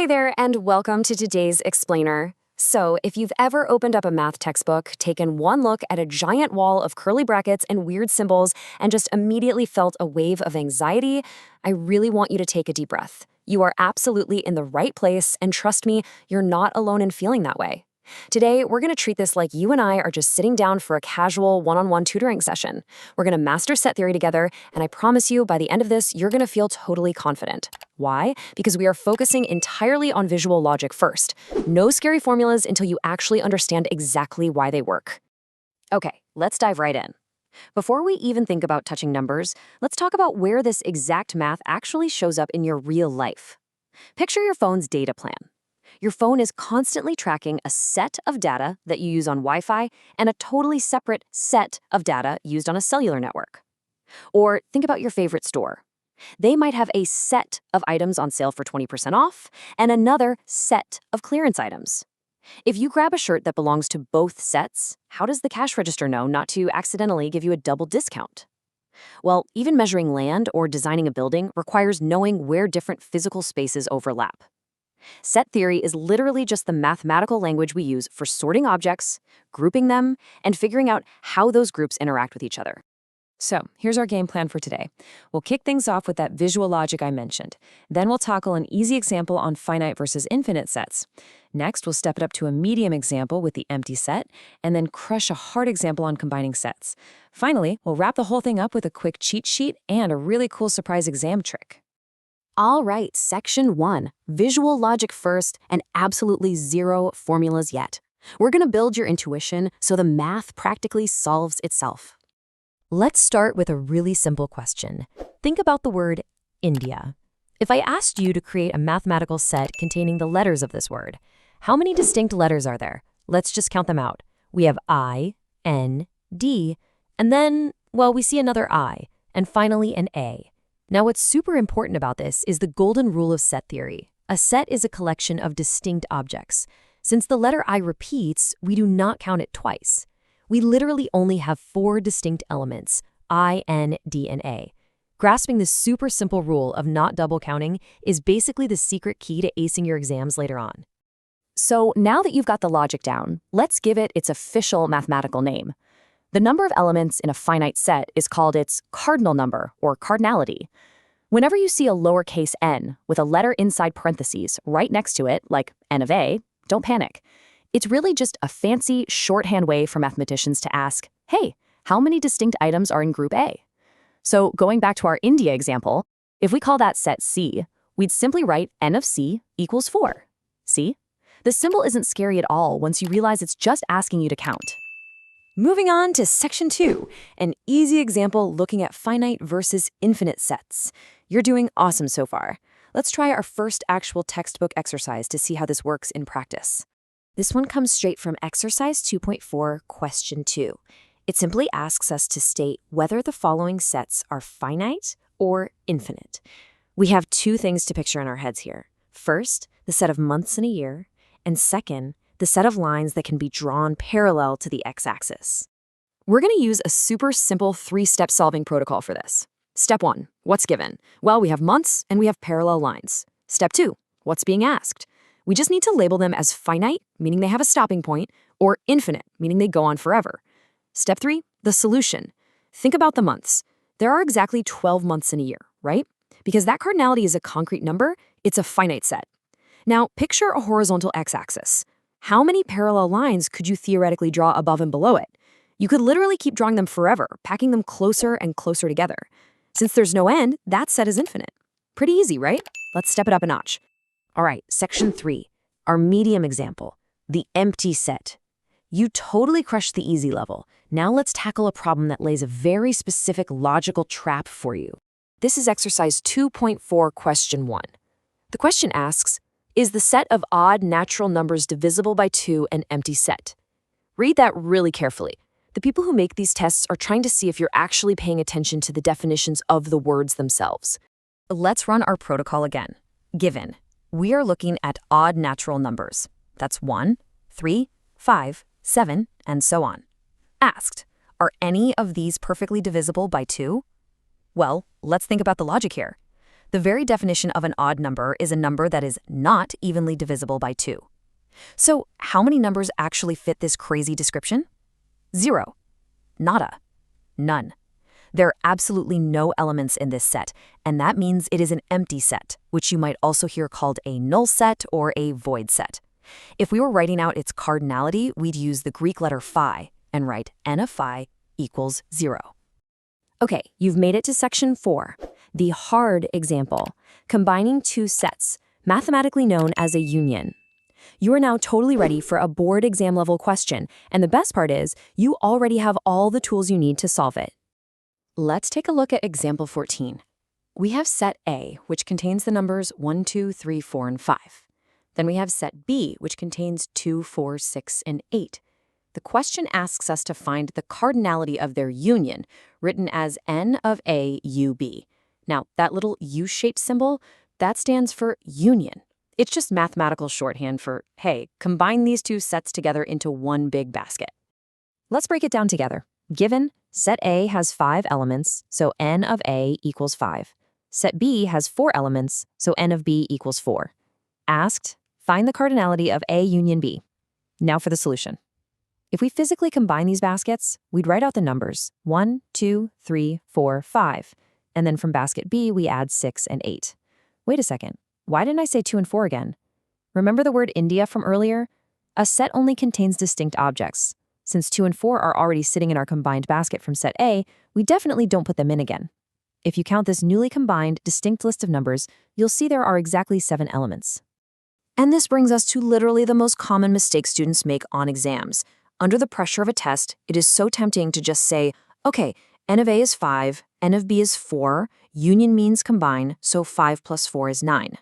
Hey there, and welcome to today's Explainer. So, if you've ever opened up a math textbook, taken one look at a giant wall of curly brackets and weird symbols, and just immediately felt a wave of anxiety, I really want you to take a deep breath. You are absolutely in the right place, and trust me, you're not alone in feeling that way. Today, we're going to treat this like you and I are just sitting down for a casual one-on-one tutoring session. We're going to master set theory together, and I promise you, by the end of this, you're going to feel totally confident. Why? Because we are focusing entirely on visual logic first. No scary formulas until you actually understand exactly why they work. Okay, let's dive right in. Before we even think about touching numbers, let's talk about where this exact math actually shows up in your real life. Picture your phone's data plan. Your phone is constantly tracking a set of data that you use on Wi-Fi and a totally separate set of data used on a cellular network. Or think about your favorite store. They might have a set of items on sale for 20% off and another set of clearance items. If you grab a shirt that belongs to both sets, how does the cash register know not to accidentally give you a double discount? Well, even measuring land or designing a building requires knowing where different physical spaces overlap. Set theory is literally just the mathematical language we use for sorting objects, grouping them, and figuring out how those groups interact with each other. So, here's our game plan for today. We'll kick things off with that visual logic I mentioned. Then we'll tackle an easy example on finite versus infinite sets. Next, we'll step it up to a medium example with the empty set, and then crush a hard example on combining sets. Finally, we'll wrap the whole thing up with a quick cheat sheet and a really cool surprise exam trick. All right, section 1, visual logic first and absolutely zero formulas yet. We're going to build your intuition so the math practically solves itself. Let's start with a really simple question. Think about the word India. If I asked you to create a mathematical set containing the letters of this word, how many distinct letters are there? Let's just count them out. We have I, N, D, and then, well, we see another I, and finally an A. Now, what's super important about this is the golden rule of set theory. A set is a collection of distinct objects. Since the letter I repeats, we do not count it twice. We literally only have 4 distinct elements, I, N, D, and A. Grasping this super simple rule of not double counting is basically the secret key to acing your exams later on. So now that you've got the logic down, let's give it its official mathematical name. The number of elements in a finite set is called its cardinal number, or cardinality. Whenever you see a lowercase n with a letter inside parentheses right next to it, like n of a, don't panic. It's really just a fancy shorthand way for mathematicians to ask, hey, how many distinct items are in group A? So going back to our India example, if we call that set C, we'd simply write n of C equals 4. See? The symbol isn't scary at all once you realize it's just asking you to count. Moving on to section 2, an easy example looking at finite versus infinite sets. You're doing awesome so far. Let's try our first actual textbook exercise to see how this works in practice. This one comes straight from exercise 2.4, question 2. It simply asks us to state whether the following sets are finite or infinite. We have 2 things to picture in our heads here. First, the set of months in a year, and second, the set of lines that can be drawn parallel to the x-axis. We're going to use a super simple 3-step solving protocol for this. Step 1, what's given? Well, we have months and we have parallel lines. Step 2, what's being asked? We just need to label them as finite, meaning they have a stopping point, or infinite, meaning they go on forever. Step 3, the solution. Think about the months. There are exactly 12 months in a year, right? Because that cardinality is a concrete number, it's a finite set. Now, picture a horizontal x-axis. How many parallel lines could you theoretically draw above and below it? You could literally keep drawing them forever, packing them closer and closer together. Since there's no end, that set is infinite. Pretty easy, right? Let's step it up a notch. All right, section 3, our medium example, the empty set. You totally crushed the easy level. Now let's tackle a problem that lays a very specific logical trap for you. This is exercise 2.4, question 1. The question asks, is the set of odd natural numbers divisible by 2 an empty set? Read that really carefully. The people who make these tests are trying to see if you're actually paying attention to the definitions of the words themselves. Let's run our protocol again. Given, we are looking at odd natural numbers. That's 1, 3, 5, 7, and so on. Asked, are any of these perfectly divisible by 2? Well, let's think about the logic here. The very definition of an odd number is a number that is not evenly divisible by 2. So, how many numbers actually fit this crazy description? 0. Nada. None. There are absolutely no elements in this set, and that means it is an empty set, which you might also hear called a null set or a void set. If we were writing out its cardinality, we'd use the Greek letter phi and write n of phi equals 0. Okay, you've made it to section 4, the hard example, combining two sets, mathematically known as a union. You are now totally ready for a board exam level question, and the best part is you already have all the tools you need to solve it. Let's take a look at example 14. We have set A, which contains the numbers 1, 2, 3, 4, and 5. Then we have set B, which contains 2, 4, 6, and 8. The question asks us to find the cardinality of their union, written as n of A, U, B. Now, that little U-shaped symbol, that stands for union. It's just mathematical shorthand for, hey, combine these two sets together into one big basket. Let's break it down together. Given, set A has 5 elements, so n of A equals 5. Set B has 4 elements, so n of B equals 4. Asked, find the cardinality of A union B. Now for the solution. If we physically combine these baskets, we'd write out the numbers 1, 2, 3, 4, 5. And then from basket B, we add 6 and 8. Wait a second. Why didn't I say 2 and 4 again? Remember the word India from earlier? A set only contains distinct objects. Since 2 and 4 are already sitting in our combined basket from set A, we definitely don't put them in again. If you count this newly combined, distinct list of numbers, you'll see there are exactly 7 elements. And this brings us to literally the most common mistake students make on exams. Under the pressure of a test, it is so tempting to just say, okay, n of A is 5, n of B is 4, union means combine, so 5 plus 4 is 9.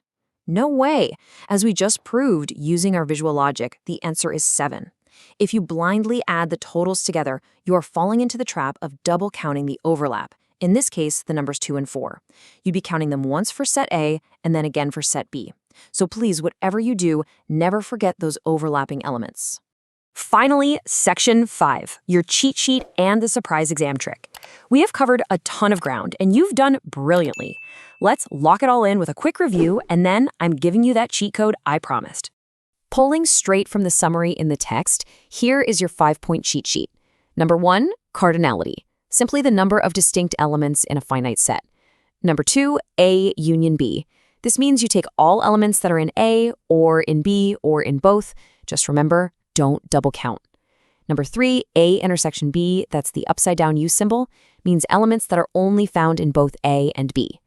No way! As we just proved using our visual logic, the answer is 7. If you blindly add the totals together, you are falling into the trap of double counting the overlap. In this case, the numbers 2 and 4. You'd be counting them once for set A and then again for set B. So please, whatever you do, never forget those overlapping elements. Finally, section 5, your cheat sheet and the surprise exam trick. We have covered a ton of ground, and you've done brilliantly. Let's lock it all in with a quick review, and then I'm giving you that cheat code I promised. Pulling straight from the summary in the text, here is your 5-point cheat sheet. Number 1, cardinality, simply the number of distinct elements in a finite set. Number 2, A union B. This means you take all elements that are in A, or in B, or in both. Just remember, don't double count. Number 3, A intersection B, that's the upside-down U symbol, means elements that are only found in both A and B.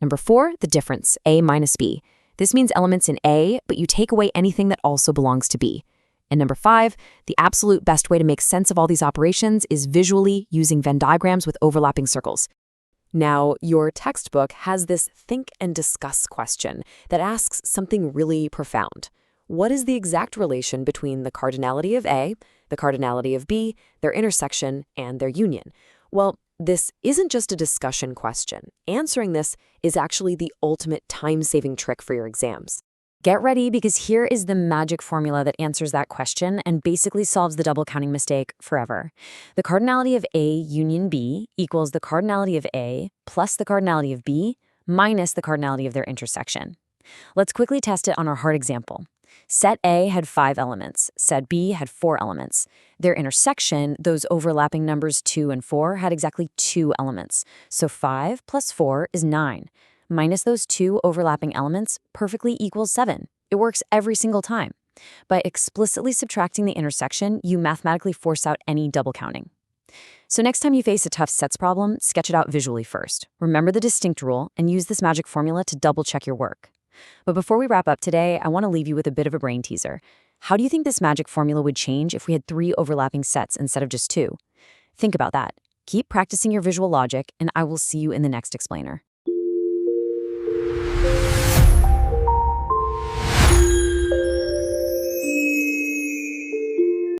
Number 4, the difference, A minus B. This means elements in A, but you take away anything that also belongs to B. And number 5, the absolute best way to make sense of all these operations is visually using Venn diagrams with overlapping circles. Now, your textbook has this think and discuss question that asks something really profound. What is the exact relation between the cardinality of A, the cardinality of B, their intersection, and their union? Well, this isn't just a discussion question. Answering this is actually the ultimate time-saving trick for your exams. Get ready, because here is the magic formula that answers that question and basically solves the double counting mistake forever. The cardinality of A union B equals the cardinality of A plus the cardinality of B minus the cardinality of their intersection. Let's quickly test it on our hard example. Set A had 5 elements. Set B had 4 elements. Their intersection, those overlapping numbers 2 and 4, had exactly 2 elements. So 5 plus 4 is 9. Minus those 2 overlapping elements perfectly equals 7. It works every single time. By explicitly subtracting the intersection, you mathematically force out any double counting. So next time you face a tough sets problem, sketch it out visually first. Remember the distinct rule and use this magic formula to double-check your work. But before we wrap up today, I want to leave you with a bit of a brain teaser. How do you think this magic formula would change if we had 3 overlapping sets instead of just 2? Think about that. Keep practicing your visual logic, and I will see you in the next explainer.